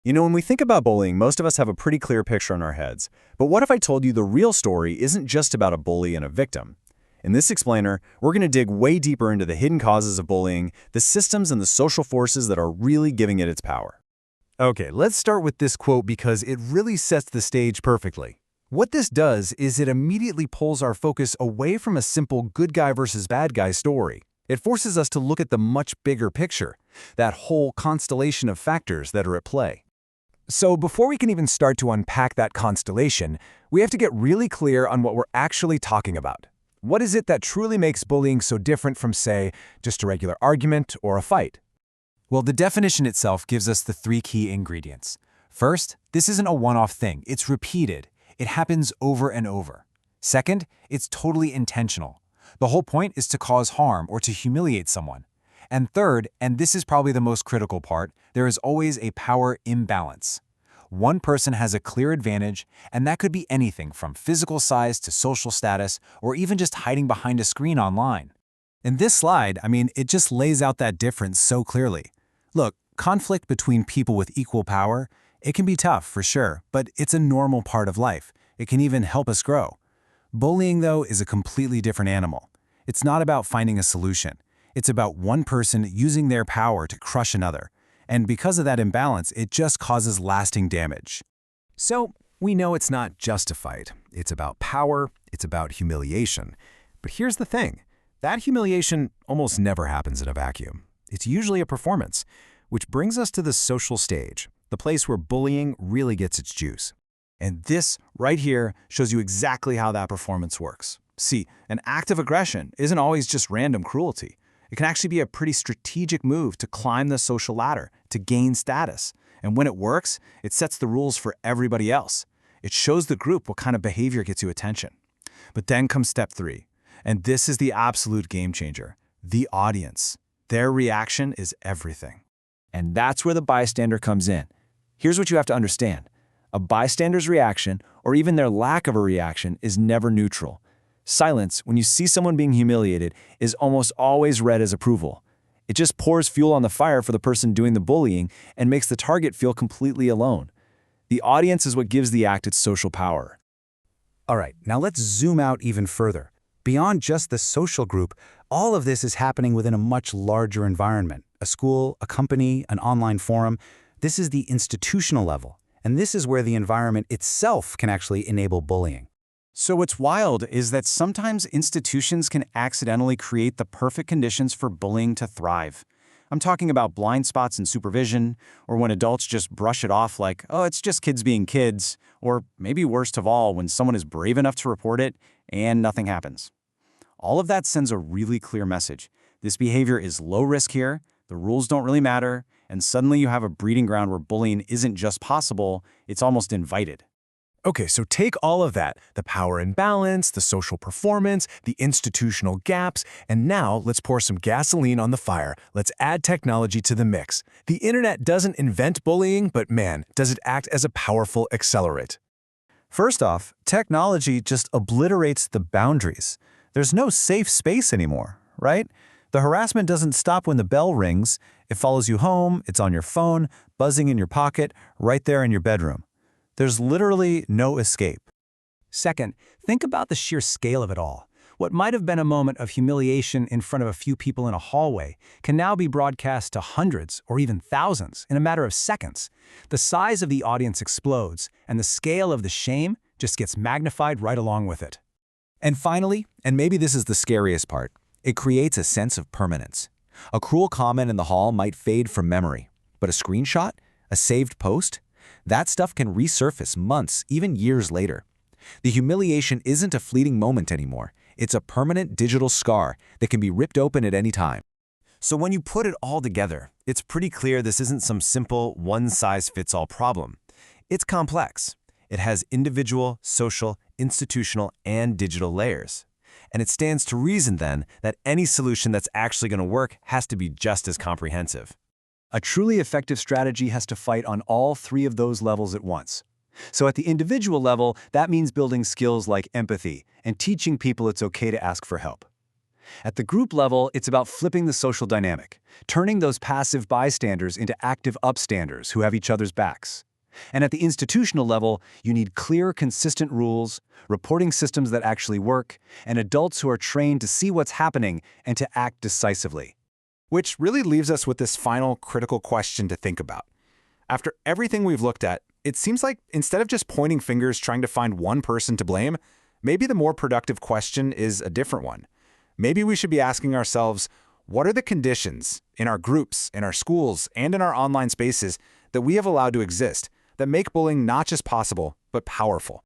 You know, when we think about bullying, most of us have a pretty clear picture in our heads. But what if I told you the real story isn't just about a bully and a victim? In this explainer, we're going to dig way deeper into the hidden causes of bullying, the systems and the social forces that are really giving it its power. Okay, let's start with this quote because it really sets the stage perfectly. What this does is it immediately pulls our focus away from a simple good guy versus bad guy story. It forces us to look at the much bigger picture, that whole constellation of factors that are at play. So before we can even start to unpack that constellation, we have to get really clear on what we're actually talking about. What is it that truly makes bullying so different from, say, just a regular argument or a fight? Well, the definition itself gives us the three key ingredients. First, this isn't a one-off thing. It's repeated. It happens over and over. Second, it's totally intentional. The whole point is to cause harm or to humiliate someone. And third, and this is probably the most critical part, there is always a power imbalance. One person has a clear advantage, and that could be anything from physical size to social status, or even just hiding behind a screen online. In this slide, it just lays out that difference so clearly. Look, conflict between people with equal power, it can be tough for sure, but it's a normal part of life. It can even help us grow. Bullying, though, is a completely different animal. It's not about finding a solution. It's about one person using their power to crush another. And because of that imbalance, it just causes lasting damage. So, we know it's not just a fight. It's about power, it's about humiliation. But here's the thing. That humiliation almost never happens in a vacuum. It's usually a performance, which brings us to the social stage, the place where bullying really gets its juice. And this right here shows you exactly how that performance works. See, an act of aggression isn't always just random cruelty. It can actually be a pretty strategic move to climb the social ladder, to gain status. And when it works, it sets the rules for everybody else. It shows the group what kind of behavior gets you attention. But then comes step 3. And this is the absolute game changer. The audience. Their reaction is everything. And that's where the bystander comes in. Here's what you have to understand. A bystander's reaction, or even their lack of a reaction, is never neutral. Silence, when you see someone being humiliated, is almost always read as approval. It just pours fuel on the fire for the person doing the bullying and makes the target feel completely alone. The audience is what gives the act its social power. All right, now let's zoom out even further. Beyond just the social group, all of this is happening within a much larger environment. A school, a company, an online forum. This is the institutional level. And this is where the environment itself can actually enable bullying. So what's wild is that sometimes institutions can accidentally create the perfect conditions for bullying to thrive. I'm talking about blind spots in supervision, or when adults just brush it off like, oh, it's just kids being kids, or maybe worst of all, when someone is brave enough to report it and nothing happens. All of that sends a really clear message. This behavior is low risk here, the rules don't really matter, and suddenly you have a breeding ground where bullying isn't just possible, it's almost invited. Okay, so take all of that, the power imbalance, the social performance, the institutional gaps, and now let's pour some gasoline on the fire. Let's add technology to the mix. The internet doesn't invent bullying, but man, does it act as a powerful accelerant. First off, technology just obliterates the boundaries. There's no safe space anymore, right? The harassment doesn't stop when the bell rings. It follows you home, it's on your phone, buzzing in your pocket, right there in your bedroom. There's literally no escape. Second, think about the sheer scale of it all. What might have been a moment of humiliation in front of a few people in a hallway can now be broadcast to hundreds or even thousands in a matter of seconds. The size of the audience explodes, and the scale of the shame just gets magnified right along with it. And finally, and maybe this is the scariest part, it creates a sense of permanence. A cruel comment in the hall might fade from memory, but a screenshot, a saved post, that stuff can resurface months, even years later. The humiliation isn't a fleeting moment anymore. It's a permanent digital scar that can be ripped open at any time. So when you put it all together, it's pretty clear this isn't some simple one-size-fits-all problem. It's complex. It has individual, social, institutional, and digital layers. And it stands to reason then that any solution that's actually going to work has to be just as comprehensive. A truly effective strategy has to fight on all 3 of those levels at once. So at the individual level, that means building skills like empathy and teaching people it's okay to ask for help. At the group level, it's about flipping the social dynamic, turning those passive bystanders into active upstanders who have each other's backs. And at the institutional level, you need clear, consistent rules, reporting systems that actually work, and adults who are trained to see what's happening and to act decisively. Which really leaves us with this final critical question to think about. After everything we've looked at, it seems like instead of just pointing fingers trying to find one person to blame, maybe the more productive question is a different one. Maybe we should be asking ourselves, what are the conditions in our groups, in our schools, and in our online spaces that we have allowed to exist that make bullying not just possible, but powerful?